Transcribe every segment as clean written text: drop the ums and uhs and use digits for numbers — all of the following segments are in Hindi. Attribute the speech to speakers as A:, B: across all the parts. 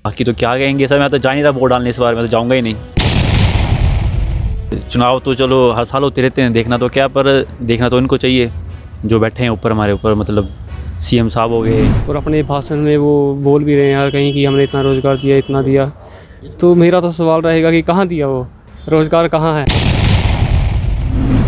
A: बाकी तो क्या कहेंगे सर, मैं तो जा नहीं रहा वोट डालने इस बार, मैं तो जाऊंगा ही नहीं। चुनाव तो चलो हर साल होते रहते हैं, देखना तो क्या, पर देखना तो इनको चाहिए जो बैठे हैं ऊपर हमारे ऊपर, मतलब सीएम साहब हो गए।
B: और अपने भाषण में वो बोल भी रहे हैं यार कहीं कि हमने इतना रोज़गार दिया, इतना दिया। तो मेरा तो सवाल रहेगा कि कहाँ दिया, वो रोज़गार कहाँ है।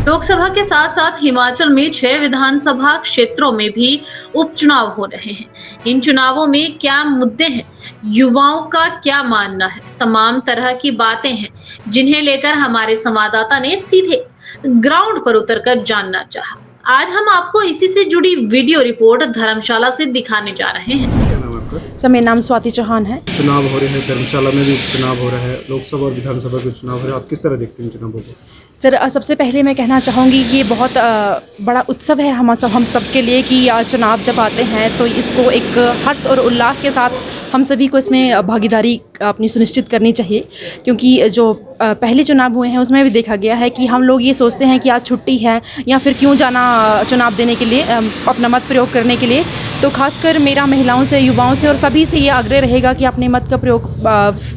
C: लोकसभा के साथ साथ हिमाचल में 6 विधानसभा क्षेत्रों में भी उपचुनाव हो रहे हैं। इन चुनावों में क्या मुद्दे हैं, युवाओं का क्या मानना है, तमाम तरह की बातें हैं जिन्हें लेकर हमारे संवाददाता ने सीधे ग्राउंड पर उतरकर जानना चाहा। आज हम आपको इसी से जुड़ी वीडियो रिपोर्ट धर्मशाला से दिखाने जा रहे हैं।
D: सर, मेरा नाम स्वाति चौहान है।
E: चुनाव हो रहे हैं, धर्मशाला में भी चुनाव हो रहा है, लोकसभा और विधानसभा के चुनाव हो रहे हैं, आप किस तरह देखते हैं चुनावों को?
D: सर, सबसे पहले मैं कहना चाहूँगी ये बहुत बड़ा उत्सव है हम सब के लिए कि चुनाव जब आते हैं तो इसको एक हर्ष और उल्लास के साथ हम सभी को इसमें भागीदारी अपनी सुनिश्चित करनी चाहिए, क्योंकि जो पहले चुनाव हुए हैं उसमें भी देखा गया है कि हम लोग ये सोचते हैं कि आज छुट्टी है या फिर क्यों जाना चुनाव देने के लिए, अपना मत प्रयोग करने के लिए। तो खासकर मेरा महिलाओं से, युवाओं से और सभी से ये आग्रह रहेगा कि अपने मत का प्रयोग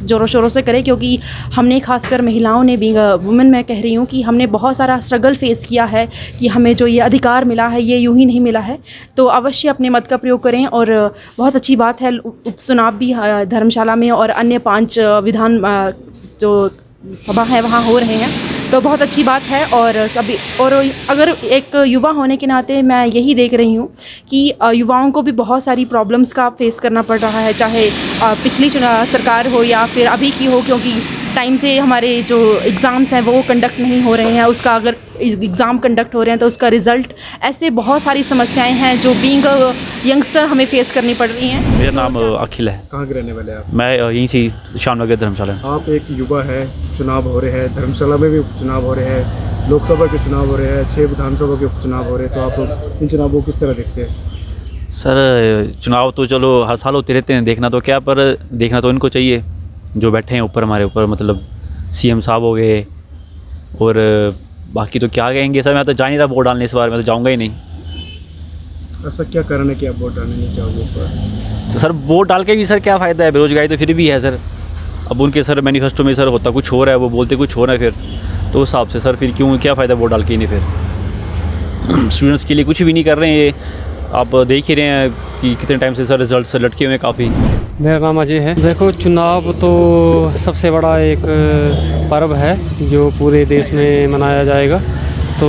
D: ज़ोरों शोरों से करें, क्योंकि हमने खासकर महिलाओं ने भी, वुमेन मैं कह रही हूँ कि हमने बहुत सारा स्ट्रगल फेस किया है कि हमें जो ये अधिकार मिला है ये यूं ही नहीं मिला है। तो अवश्य अपने मत का प्रयोग करें। और बहुत अच्छी बात है, उपचुनाव भी धर्मशाला में और अन्य 5 विधान जो सभा है वहाँ हो रहे हैं, तो बहुत अच्छी बात है। और सभी, और अगर एक युवा होने के नाते मैं यही देख रही हूँ कि युवाओं को भी बहुत सारी प्रॉब्लम्स का फेस करना पड़ रहा है, चाहे पिछली सरकार हो या फिर अभी की हो, क्योंकि टाइम से हमारे जो एग्ज़ाम्स हैं वो कंडक्ट नहीं हो रहे हैं। उसका अगर एग्ज़ाम कंडक्ट हो रहे हैं तो उसका रिज़ल्ट, ऐसे बहुत सारी समस्याएं हैं जो बीइंग यंगस्टर हमें फेस करनी पड़ रही हैं।
A: मेरा नाम अखिल है।
E: कहाँ के रहने वाले हैं आप?
A: मैं यहीं से श्यामनगर धर्मशाला।
E: आप एक युवा है, चुनाव हो रहे हैं, धर्मशाला में भी उपचुनाव हो रहे हैं, लोकसभा के चुनाव हो रहे हैं, 6 विधानसभा के उपचुनाव हो रहे हैं, तो आप इन चुनावों को किस तरह देखते हैं?
A: सर, चुनाव तो चलो हर साल होते रहते हैं, देखना तो क्या, पर देखना तो इनको चाहिए जो बैठे हैं ऊपर हमारे ऊपर, मतलब सीएम साहब हो गए। और बाकी तो क्या कहेंगे सर, मैं तो जा नहीं रहा वोट डालने इस बार, मैं तो जाऊंगा ही नहीं।
E: ऐसा क्या कारण है कि आप वोट डालने नहीं चाहोगे इस बार?
A: तो सर वोट डाल के भी सर क्या फ़ायदा है, बेरोजगारी तो फिर भी है सर। अब उनके सर मैनिफेस्टो में सर होता कुछ हो रहा है, वो बोलते कुछ हो रहा है, फिर तो उस हिसाब से सर फिर क्यों, क्या फ़ायदा वोट डाल के ही नहीं। फिर स्टूडेंट्स के लिए कुछ भी नहीं कर रहे हैं ये, आप देख ही रहे हैं कि कितने टाइम से सर रिजल्ट से लटके हुए हैं काफ़ी।
B: मेरा नाम अजय है। देखो, चुनाव तो सबसे बड़ा एक पर्व है जो पूरे देश में मनाया जाएगा। तो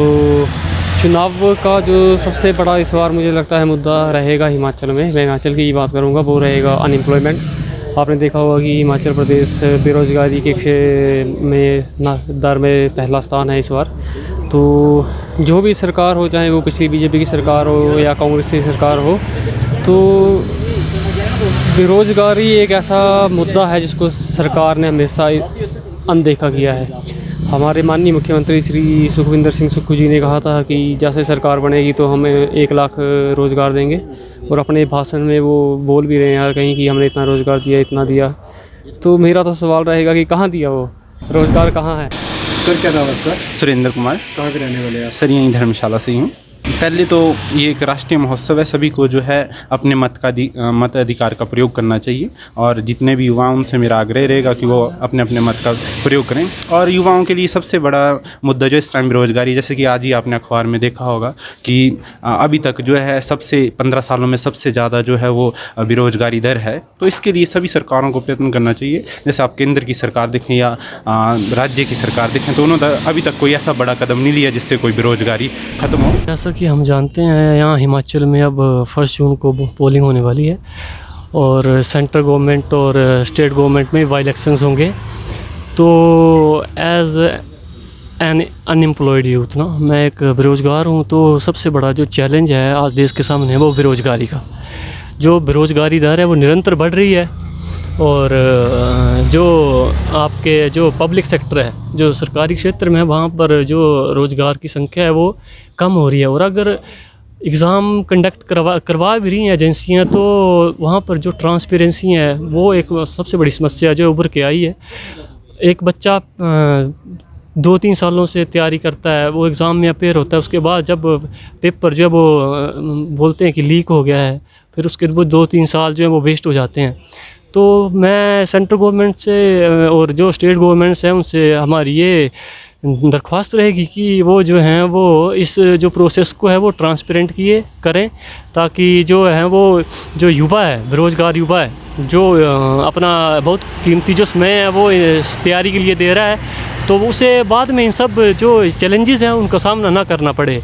B: चुनाव का जो सबसे बड़ा इस बार मुझे लगता है मुद्दा रहेगा हिमाचल में, मैं हिमाचल की बात करूँगा, वो रहेगा अनएम्प्लॉयमेंट। आपने देखा होगा कि हिमाचल प्रदेश बेरोज़गारी के दर में पहला स्थान है इस बार। तो जो भी सरकार हो, चाहे वो पिछली बीजेपी की सरकार हो या कांग्रेस की सरकार हो, तो बेरोज़गारी एक ऐसा मुद्दा है जिसको सरकार ने हमेशा अनदेखा किया है। हमारे माननीय मुख्यमंत्री श्री सुखविंदर सिंह सुक्खू जी ने कहा था कि जैसे सरकार बनेगी तो हमें 1 लाख रोज़गार देंगे, और अपने भाषण में वो बोल भी रहे हैं यार कहीं कि हमने इतना रोज़गार दिया, इतना दिया। तो मेरा तो सवाल रहेगा कि कहाँ दिया, वो रोज़गार कहाँ है।
E: सर, क्या नाम है आपका?
F: सुरेंद्र कुमार।
E: कहाँ के रहने वाले हैं आप?
F: सर, यहीं धर्मशाला से ही हूँ। पहले तो ये एक राष्ट्रीय महोत्सव है, सभी को जो है अपने मत अधिकार का प्रयोग करना चाहिए, और जितने भी युवा उनसे मेरा आग्रह रहेगा कि वो अपने अपने मत का प्रयोग करें। और युवाओं के लिए सबसे बड़ा मुद्दा जो इस टाइम बेरोजगारी, जैसे कि आज ही आपने अखबार में देखा होगा कि अभी तक जो है 15 सालों में सबसे ज़्यादा जो है वो बेरोजगारी दर है। तो इसके लिए सभी सरकारों को प्रयत्न करना चाहिए। जैसे आप केंद्र की सरकार देखें या राज्य की सरकार देखें, तो उन्होंने अभी तक कोई ऐसा बड़ा कदम नहीं लिया जिससे कोई बेरोजगारी ख़त्म हो।
G: जैसा कि हम जानते हैं, यहाँ हिमाचल में अब 1 जून को पोलिंग होने वाली है, और सेंट्रल गवर्नमेंट और स्टेट गवर्नमेंट में बाई इलेक्शंस होंगे। तो एज एन अनएम्प्लॉयड यूथ ना, मैं एक बेरोज़गार हूँ, तो सबसे बड़ा जो चैलेंज है आज देश के सामने वो बेरोज़गारी का। जो बेरोज़गारी दर है वो निरंतर बढ़ रही है, और जो आपके जो पब्लिक सेक्टर है, जो सरकारी क्षेत्र में है, वहाँ पर जो रोज़गार की संख्या है वो कम हो रही है। और अगर एग्ज़ाम कंडक्ट करवा भी रही हैं एजेंसियाँ, तो वहाँ पर जो ट्रांसपेरेंसी है वो एक सबसे बड़ी समस्या जो उभर के आई है। एक बच्चा 2-3 सालों से तैयारी करता है, वो एग्ज़ाम में अपेयर होता है, उसके बाद जब पेपर जो है वो बोलते हैं कि लीक हो गया है, फिर उसके वो 2-3 साल जो है वो वेस्ट हो जाते हैं। तो मैं सेंट्रल गवर्नमेंट से और जो स्टेट गवर्नमेंट्स हैं उनसे हमारी ये दरख्वास्त रहेगी कि वो जो हैं वो इस जो प्रोसेस को है वो ट्रांसपेरेंट किए करें, ताकि जो है वो जो युवा है, बेरोज़गार युवा है, जो अपना बहुत कीमती जो समय है वो इस तैयारी के लिए दे रहा है, तो उसे बाद में इन सब जो चैलेंजेस हैं उनका सामना ना करना पड़े।